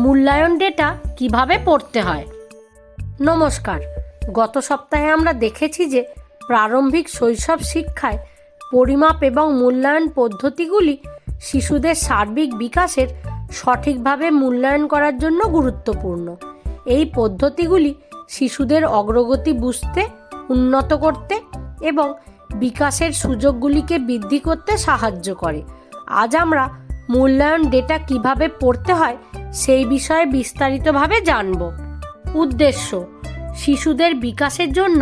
মূল্যায়ন ডেটা কিভাবে পড়তে হয়। নমস্কার, গত সপ্তাহে আমরা দেখেছি যে প্রারম্ভিক শৈশব শিক্ষায় পরিমাপ এবং মূল্যায়ন পদ্ধতিগুলি শিশুদের সার্বিক বিকাশের সঠিকভাবে মূল্যায়ন করার জন্য গুরুত্বপূর্ণ। এই পদ্ধতিগুলি শিশুদের অগ্রগতি বুঝতে, উন্নত করতে এবং বিকাশের সুযোগগুলিকে বৃদ্ধি করতে সাহায্য করে। আজ আমরা মূল্যায়ন ডেটা কিভাবে পড়তে হয় সেই বিষয়ে বিস্তারিতভাবে জানব। উদ্দেশ্য: শিশুদের বিকাশের জন্য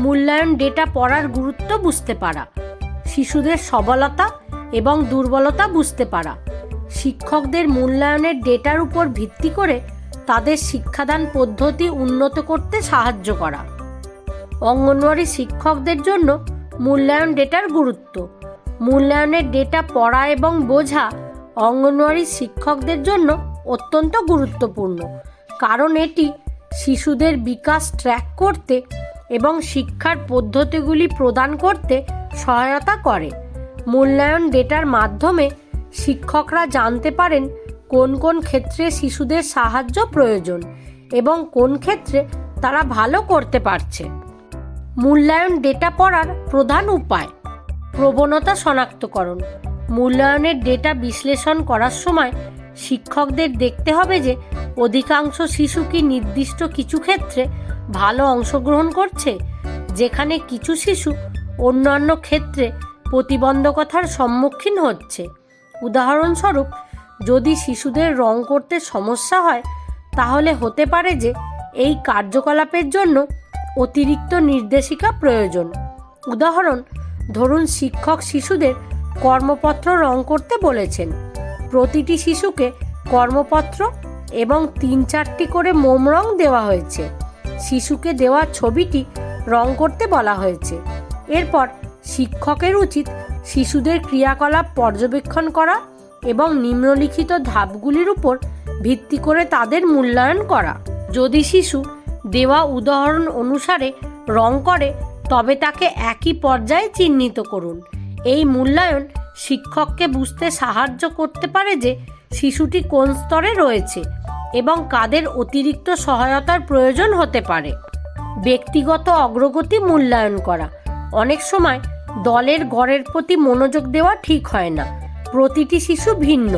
মূল্যায়ন ডেটা পড়ার গুরুত্ব বুঝতে পারা, শিশুদের সবলতা এবং দুর্বলতা বুঝতে পারা, শিক্ষকদের মূল্যায়নের ডেটার উপর ভিত্তি করে তাদের শিক্ষাদান পদ্ধতি উন্নত করতে সাহায্য করা। অঙ্গনওয়াড়ি শিক্ষকদের জন্য মূল্যায়ন ডেটার গুরুত্ব। মূল্যায়নের ডেটা পড়া এবং বোঝা অঙ্গনওয়াড়ি শিক্ষকদের জন্য অত্যন্ত গুরুত্বপূর্ণ, কারণ এটি শিশুদের বিকাশ ট্র্যাক করতে এবং শিক্ষার পদ্ধতিগুলি প্রদান করতে সহায়তা করে। মূল্যায়ন ডেটার মাধ্যমে শিক্ষকরা জানতে পারেন কোন কোন ক্ষেত্রে শিশুদের সাহায্য প্রয়োজন এবং কোন ক্ষেত্রে তারা ভালো করতে পারছে। মূল্যায়ন ডেটা পড়ার প্রধান উপায়: প্রবণতা শনাক্তকরণ। মূল্যায়নের ডেটা বিশ্লেষণ করার সময় শিক্ষকদের দেখতে হবে যে অধিকাংশ শিশু কি নির্দিষ্ট কিছু ক্ষেত্রে ভালো অংশগ্রহণ করছে, যেখানে কিছু শিশু অন্যান্য ক্ষেত্রে প্রতিবন্ধকতার সম্মুখীন হচ্ছে। উদাহরণস্বরূপ, যদি শিশুদের রং করতে সমস্যা হয়, তাহলে হতে পারে যে এই কার্যকলাপের জন্য অতিরিক্ত নির্দেশিকা প্রয়োজন। উদাহরণ: ধরুন শিক্ষক শিশুদের কর্মপত্র রং করতে বলেছেন। প্রতিটি শিশুকে কর্মপত্র এবং 3-4টি করে মোম রং দেওয়া হয়েছে। শিশুকে দেওয়া ছবিটি রং করতে বলা হয়েছে। এরপর শিক্ষকের উচিত শিশুদের ক্রিয়াকলাপ পর্যবেক্ষণ করা এবং নিম্নলিখিত ধাপগুলির উপর ভিত্তি করে তাদের মূল্যায়ন করা। যদি শিশু দেওয়া উদাহরণ অনুসারে রং করে, তবে তাকে একই পর্যায়ে চিহ্নিত করুন। এই মূল্যায়ন শিক্ষককে বুঝতে সাহায্য করতে পারে যে শিশুটি কোন স্তরে রয়েছে এবং কাদের অতিরিক্ত সহায়তার প্রয়োজন হতে পারে। ব্যক্তিগত অগ্রগতি মূল্যায়ন করা। অনেক সময় দলের গড়ের প্রতি মনোযোগ দেওয়া ঠিক হয় না। প্রতিটি শিশু ভিন্ন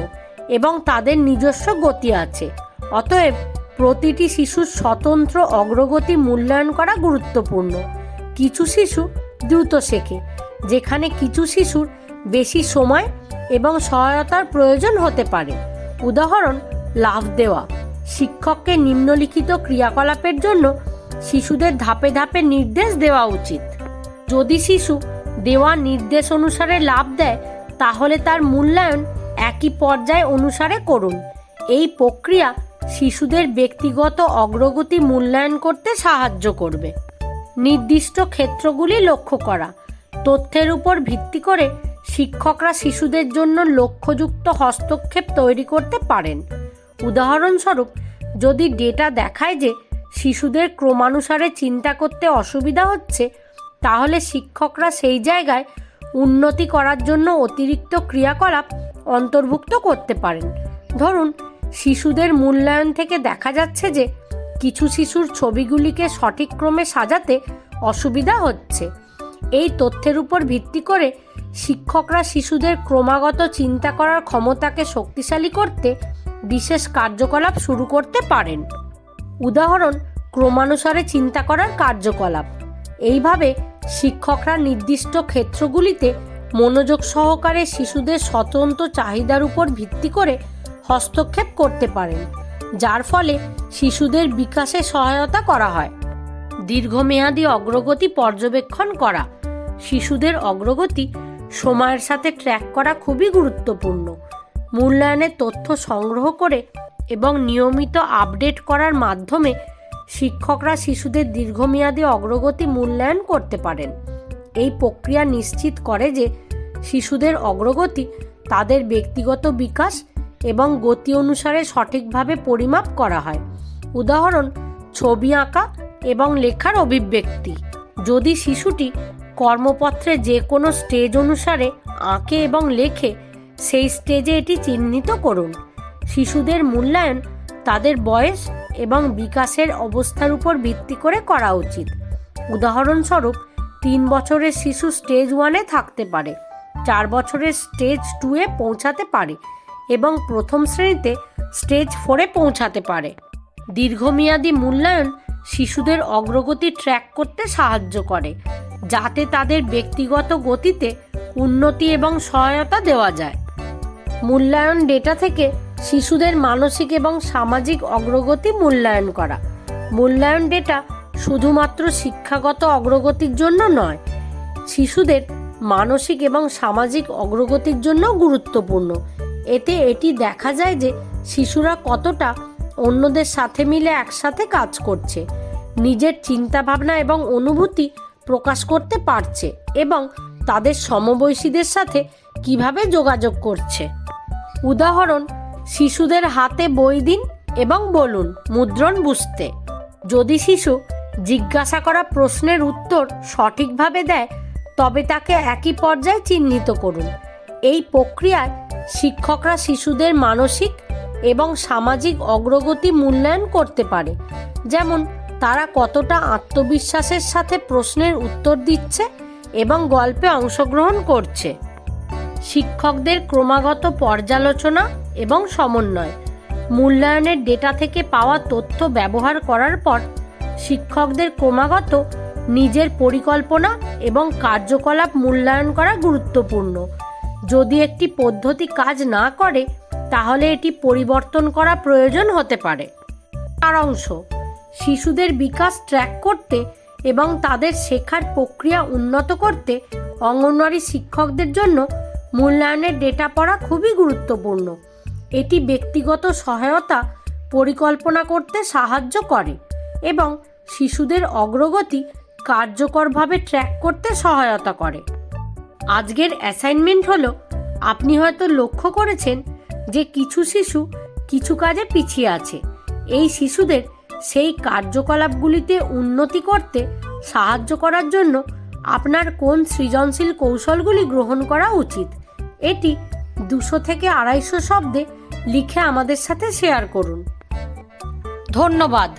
এবং তাদের নিজস্ব গতি আছে। অতএব প্রতিটি শিশুর স্বতন্ত্র অগ্রগতি মূল্যায়ন করা গুরুত্বপূর্ণ। কিছু শিশু দ্রুত শেখে, যেখানে কিছু শিশুর বেশি সময় এবং সহায়তার প্রয়োজন হতে পারে। উদাহরণ: লাফ দেওয়া। শিক্ষককে নিম্নলিখিত ক্রিয়াকলাপের জন্য শিশুদের ধাপে ধাপে নির্দেশ দেওয়া উচিত। যদি শিশু দেওয়া নির্দেশ অনুসারে লাফ দেয়, তাহলে তার মূল্যায়ন একই পর্যায় অনুসারে করুন। এই প্রক্রিয়া শিশুদের ব্যক্তিগত অগ্রগতি মূল্যায়ন করতে সাহায্য করবে। নির্দিষ্ট ক্ষেত্রগুলি লক্ষ্য করা। তথ্যের উপর ভিত্তি করে শিক্ষকরা শিশুদের জন্য লক্ষ্যযুক্ত হস্তক্ষেপ তৈরি করতে পারেন। উদাহরণস্বরূপ, যদি ডেটা দেখায় যে শিশুদের ক্রমানুসারে চিন্তা করতে অসুবিধা হচ্ছে, তাহলে শিক্ষকরা সেই জায়গায় উন্নতি করার জন্য অতিরিক্ত ক্রিয়াকলাপ অন্তর্ভুক্ত করতে পারেন। ধরুন, শিশুদের মূল্যায়ন থেকে দেখা যাচ্ছে যে কিছু শিশুর ছবিগুলিকে সঠিক ক্রমে সাজাতে অসুবিধা হচ্ছে। এই তথ্যের উপর ভিত্তি করে শিক্ষকরা শিশুদের ক্রমাগত চিন্তা করার ক্ষমতাকে শক্তিশালী করতে বিশেষ কার্যকলাপ শুরু করতে পারেন। উদাহরণ: ক্রমানুসারে চিন্তা করার কার্যকলাপ। এইভাবে শিক্ষকরা নির্দিষ্ট ক্ষেত্রগুলিতে মনোযোগ সহকারে শিশুদের স্বতন্ত্র চাহিদার উপর ভিত্তি করে হস্তক্ষেপ করতে পারেন, যার ফলে শিশুদের বিকাশে সহায়তা করা হয়। দীর্ঘমেয়াদী অগ্রগতি পর্যবেক্ষণ করা। শিশুদের অগ্রগতি সময়ের সাথে ট্র্যাক করা খুবই গুরুত্বপূর্ণ। মূল্যায়নের তথ্য সংগ্রহ করে এবং নিয়মিত আপডেট করার মাধ্যমে শিক্ষকরা শিশুদের দীর্ঘমেয়াদী অগ্রগতি মূল্যায়ন করতে পারেন। এই প্রক্রিয়া নিশ্চিত করে যে শিশুদের অগ্রগতি তাদের ব্যক্তিগত বিকাশ এবং গতি অনুসারে সঠিকভাবে পরিমাপ করা হয়। উদাহরণ: ছবি আঁকা এবং লেখার অভিব্যক্তি। যদি শিশুটি কর্মপত্রে যে কোনো স্টেজ অনুসারে আঁকে এবং লেখে, সেই স্টেজে এটি চিহ্নিত করুন। শিশুদের মূল্যায়ন তাদের বয়স এবং বিকাশের অবস্থার উপর ভিত্তি করে করা উচিত। উদাহরণস্বরূপ 3 বছরের শিশু স্টেজ 1-এ থাকতে পারে, 4 বছরের স্টেজ 2-এ পৌঁছাতে পারে এবং প্রথম শ্রেণীতে স্টেজ 4-এ পৌঁছাতে পারে। দীর্ঘমেয়াদী মূল্যায়ন শিশুদের অগ্রগতি ট্র্যাক করতে সাহায্য করে, যাতে তাদের ব্যক্তিগত গতিতে উন্নতি এবং সহায়তা দেওয়া যায়। মূল্যায়ন ডেটা থেকে শিশুদের মানসিক এবং সামাজিক অগ্রগতি মূল্যায়ন করা। মূল্যায়ন ডেটা শুধুমাত্র শিক্ষাগত অগ্রগতির জন্য নয়, শিশুদের মানসিক এবং সামাজিক অগ্রগতির জন্য গুরুত্বপূর্ণ। এটি দেখা যায় যে শিশুরা কতটা অন্যদের সাথে মিলে একসাথে কাজ করছে, নিজের চিন্তাভাবনা এবং অনুভূতি প্রকাশ করতে পারছে এবং তাদের সমবয়সীদের সাথে কিভাবে যোগাযোগ করছে। উদাহরণ, শিশুদের হাতে বই দিন এবং বলুন মুদ্রণ বুঝতে। যদি শিশু জিজ্ঞাসা করা প্রশ্নের উত্তর সঠিকভাবে দেয়, তবে তাকে একই পর্যায়ে চিহ্নিত করুন। এই প্রক্রিয়ায় শিক্ষকরা শিশুদের মানসিক এবং সামাজিক অগ্রগতি মূল্যায়ন করতে পারে, যেমন তারা কতটা আত্মবিশ্বাসের সাথে প্রশ্নের উত্তর দিচ্ছে এবং গল্পে অংশগ্রহণ করছে। শিক্ষকদের ক্রমাগত পর্যালোচনা এবং সমন্বয়। মূল্যায়নের ডেটা থেকে পাওয়া তথ্য ব্যবহার করার পর শিক্ষকদের ক্রমাগত নিজের পরিকল্পনা এবং কার্যকলাপ মূল্যায়ন করা গুরুত্বপূর্ণ। যদি একটি পদ্ধতি কাজ না করে, তাহলে এটি পরিবর্তন করা প্রয়োজন হতে পারে। সারাংশ: শিশুদের বিকাশ ট্র্যাক করতে এবং তাদের শেখার প্রক্রিয়া উন্নত করতে অঙ্গনওয়াড়ি শিক্ষকদের জন্য মূল্যায়নের ডেটা পড়া খুবই গুরুত্বপূর্ণ। এটি ব্যক্তিগত সহায়তা পরিকল্পনা করতে সাহায্য করে এবং শিশুদের অগ্রগতি কার্যকরভাবে ট্র্যাক করতে সহায়তা করে। আজকের অ্যাসাইনমেন্ট হলো, আপনি হয়তো লক্ষ্য করেছেন যে কিছু শিশু কিছু কাজে পিছিয়ে আছে। এই শিশুদের সেই কার্যকলাপগুলিতে উন্নতি করতে সাহায্য করার জন্য আপনার কোন সৃজনশীল কৌশলগুলি গ্রহণ করা উচিত, এটি 200 থেকে 250 শব্দে লিখে আমাদের সাথে শেয়ার করুন। ধন্যবাদ।